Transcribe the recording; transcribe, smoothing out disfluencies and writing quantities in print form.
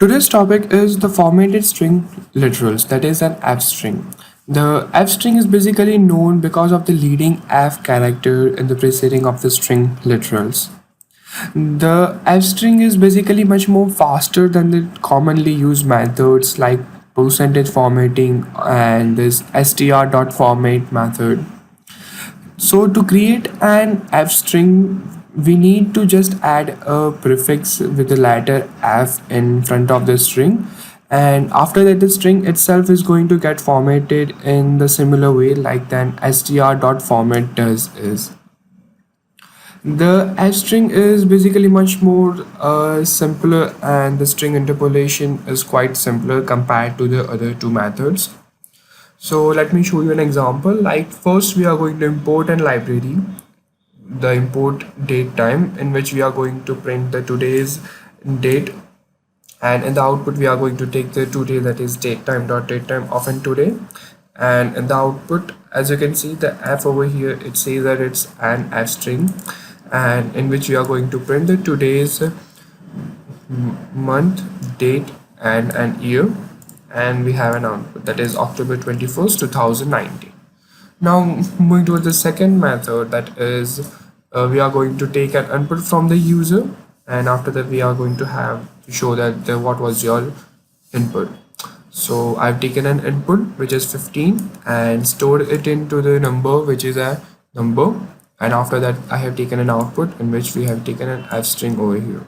Today's topic is the formatted string literals, that is an F string. The F string is basically known because of the leading F character in the preceding of the string literals. The F string is basically much more faster than the commonly used methods like percentage formatting and this str.format method. So to create an F string, we need to just add a prefix with the letter F in front of the string. And after that, the string itself is going to get formatted in the similar way like then str.format does is. The F string is basically much more simpler, and the string interpolation is quite simpler compared to the other two methods. So let me show you an example. Like first we are going to import an library, the import date time, in which we are going to print the today's date, and in the output we are going to take the today, that is date time dot date time of in today. And in the output, as you can see, the F over here, it says that it's an F string, and in which we are going to print the today's month, date and an year, and we have an output that is October 21st 2019. Now moving to the second method, that is we are going to take an input from the user, and after that we are going to have to show that what was your input. So I've taken an input which is 15 and stored it into the number which is a number, and after that I have taken an output in which we have taken an F string over here.